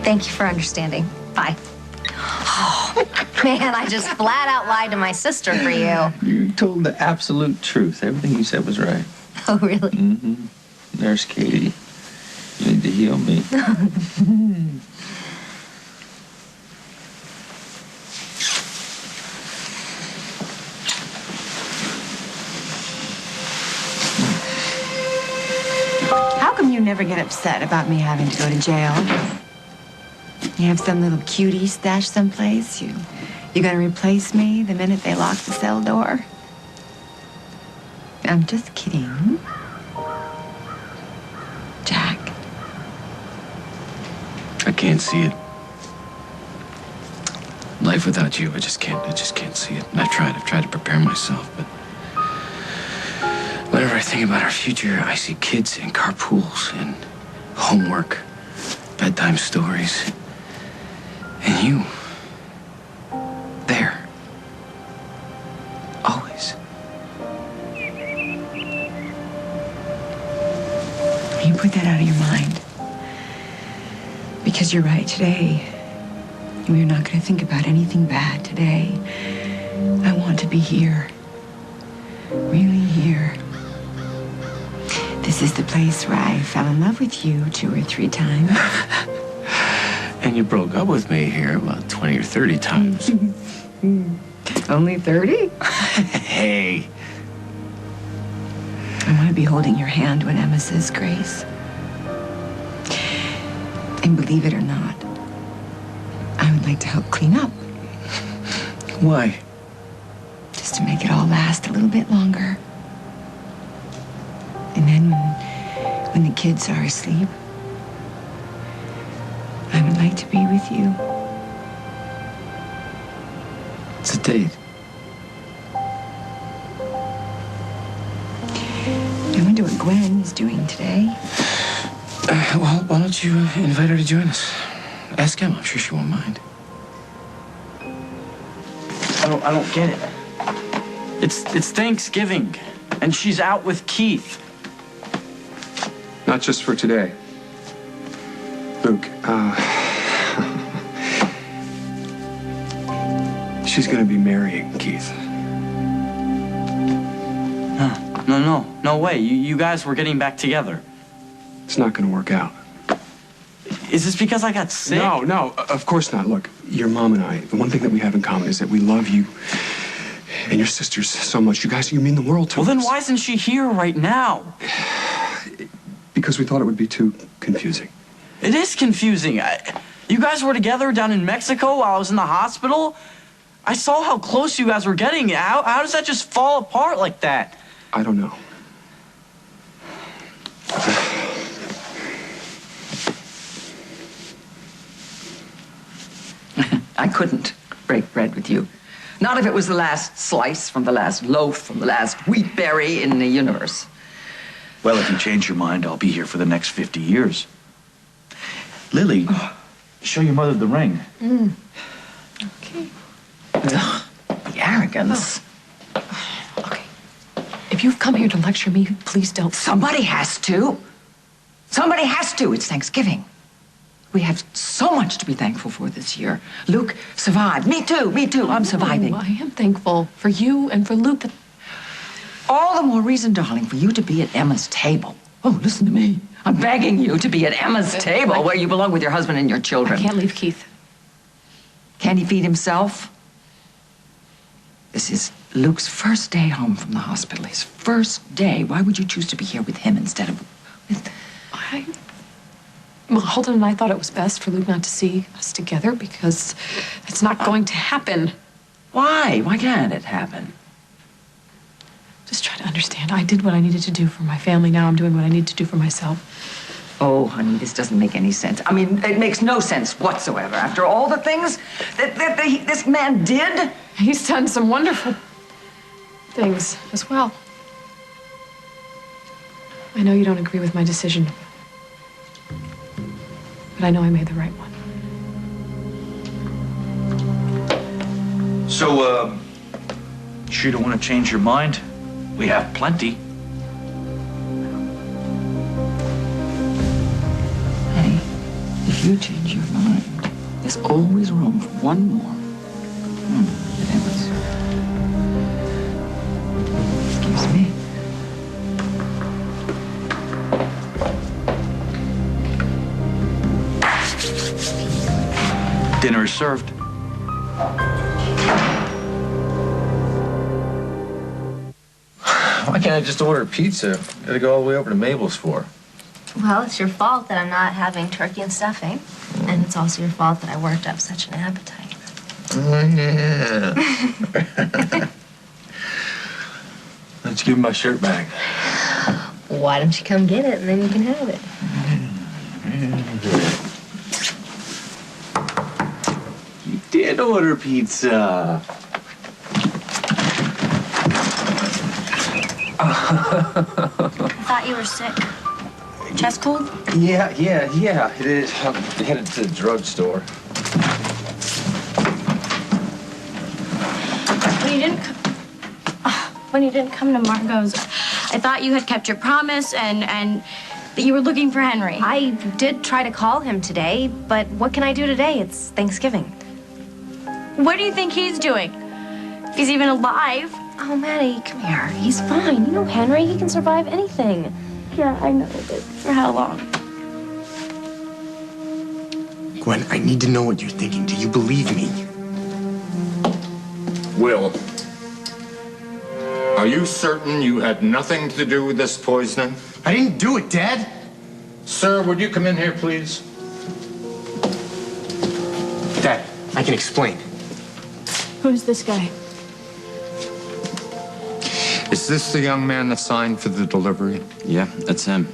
Thank you for understanding. Bye. Oh, man, I just flat out lied to my sister for you. You told the absolute truth. Everything you said was right. Oh, really? Mm-hmm. Nurse Katie, you need to heal me. How come you never get upset about me having to go to jail? You have some little cutie stashed someplace? You gonna replace me the minute they lock the cell door? I'm just kidding. Jack. I can't see it. Life without you, I just can't see it. And I've tried to prepare myself, but whenever I think about our future, I see kids in carpools and homework, bedtime stories, and you, there, always. You put that out of your mind. Because you're right, today, we're not going to think about anything bad today. I want to be here. Really here. This is the place where I fell in love with you 2 or 3 times. And you broke up with me here about 20 or 30 times. Only 30? Hey. I want to be holding your hand when Emma says grace. And believe it or not, I would like to help clean up. Why? Just to make it all last a little bit longer. And then when the kids are asleep, I would like to be with you. It's a date. I wonder what Gwen is doing today. Well, why don't you invite her to join us? Ask Emma. I'm sure she won't mind. I don't get it. It's Thanksgiving, and she's out with Keith. Not just for today. Luke, she's gonna be marrying Keith. No way. You guys were getting back together. It's not gonna work out. Is this because I got sick? No, of course not. Look, your mom and I, the one thing that we have in common is that we love you and your sisters so much. You guys, you mean the world to us. Well, then why isn't she here right now? Because we thought it would be too confusing. It is confusing. You guys were together down in Mexico while I was in the hospital. I saw how close you guys were getting. How does that just fall apart like that? I don't know. I couldn't break bread with you. Not if it was the last slice from the last loaf from the last wheat berry in the universe. Well, if you change your mind, I'll be here for the next 50 years. Lily, show your mother the ring. Okay. Ugh, the arrogance. Okay. If you've come here to lecture me, please don't. Somebody has to. Somebody has to. It's Thanksgiving. We have so much to be thankful for this year. Luke survived. Me too. I'm surviving. I am thankful for you and for Luke. All the more reason, darling, for you to be at Emma's table. Oh, listen to me. I'm begging you to be at Emma's table where you belong with your husband and your children. I can't leave Keith. Can he feed himself? This is Luke's first day home from the hospital. His first day. Why would you choose to be here with him instead of with... Well, Holden and I thought it was best for Luke not to see us together because it's not going to happen. Why? Why can't it happen? Just try to understand. I did what I needed to do for my family. Now I'm doing what I need to do for myself. Oh, honey, this doesn't make any sense. I mean, it makes no sense whatsoever. After all the things that this man did. He's done some wonderful things as well. I know you don't agree with my decision, but I know I made the right one. So, you sure don't want to change your mind? We have plenty. Honey, if you change your mind, there's always room for one more. Good heavens. Excuse me. Dinner is served. Why can't I just order pizza? Gotta go all the way over to Mabel's for. Well, it's your fault that I'm not having turkey and stuffing. And it's also your fault that I worked up such an appetite. Oh, yeah. Let's give him my shirt back. Why don't you come get it and then you can have it? You did order pizza. I thought you were sick. Chest cold? Yeah. It is. I'm headed to the drugstore. When you didn't come to Margot's, I thought you had kept your promise and that you were looking for Henry. I did try to call him today, but what can I do today? It's Thanksgiving. What do you think he's doing? If he's even alive. Oh, Maddie, come here. He's fine. You know Henry. He can survive anything. Yeah, I know, but for how long? Gwen, I need to know what you're thinking. Do you believe me? Will, are you certain you had nothing to do with this poisoning? I didn't do it, Dad. Sir, would you come in here, please? Dad, I can explain. Who's this guy? Is this the young man that signed for the delivery? Yeah, that's him.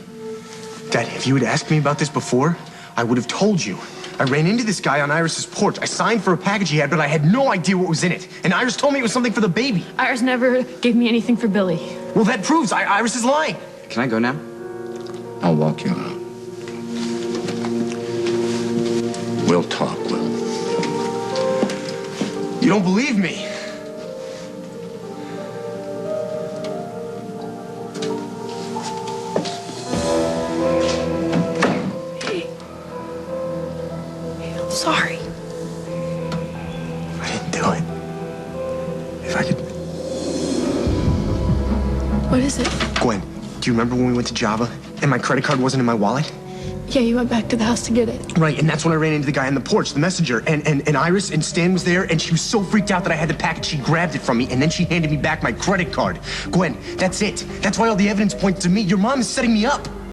Dad, if you had asked me about this before, I would have told you. I ran into this guy on Iris's porch. I signed for a package he had, but I had no idea what was in it. And Iris told me it was something for the baby. Iris never gave me anything for Billy. Well, that proves Iris is lying. Can I go now? I'll walk you out. We'll talk, Will. You don't believe me. Sorry. I didn't do it. If I could... What is it? Gwen, do you remember when we went to Java and my credit card wasn't in my wallet? Yeah, you went back to the house to get it. Right, and that's when I ran into the guy on the porch, the messenger, and Iris and Stan was there, and she was so freaked out that I had the package. She grabbed it from me, and then she handed me back my credit card. Gwen, that's it. That's why all the evidence points to me. Your mom is setting me up.